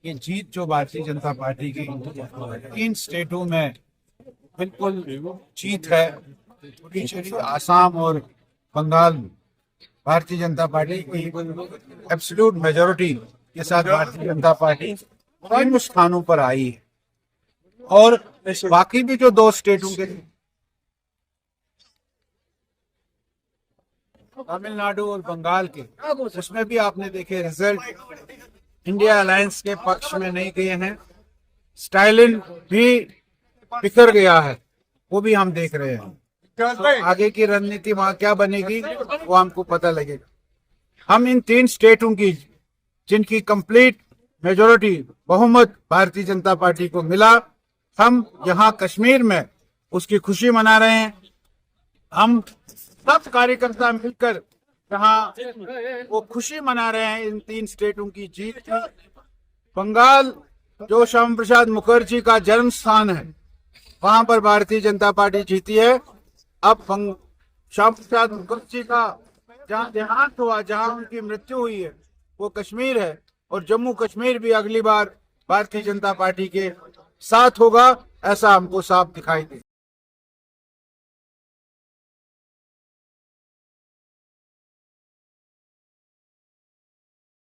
ये जीत जो भारतीय जनता पार्टी की 3 स्टेटों में बिल्कुल जीत है। पुडुचेरी, आसाम और बंगाल में भारतीय जनता पार्टी की एब्सोल्यूट मेजोरिटी के साथ भारतीय जनता पार्टी इन स्थानों पर आई है। और बाकी भी जो 2 स्टेटों के तमिलनाडु और बंगाल के, उसमें भी आपने देखे रिजल्ट इंडिया अलायंस के पक्ष में नहीं गए हैं। स्टालिन भी बिखर गया है, वो भी हम देख रहे हैं। तो आगे की रणनीति वहां क्या बनेगी वो हमको पता लगेगा। हम इन 3 स्टेटों की जिनकी कंप्लीट मेजोरिटी बहुमत भारतीय जनता पार्टी को मिला, हम यहाँ कश्मीर में उसकी खुशी मना रहे हैं। हम सब कार्यकर्ता मिलकर यहाँ वो खुशी मना रहे हैं इन 3 स्टेटों की जीत की। बंगाल जो श्यामा प्रसाद मुखर्जी का जन्म स्थान है, वहां पर भारतीय जनता पार्टी जीती है। अब श्यामा प्रसाद मुखर्जी का जहाँ देहांत हुआ, जहाँ उनकी मृत्यु हुई है, वो कश्मीर है। और जम्मू कश्मीर भी अगली बार भारतीय जनता पार्टी के साथ होगा, ऐसा हमको साफ दिखाई दे।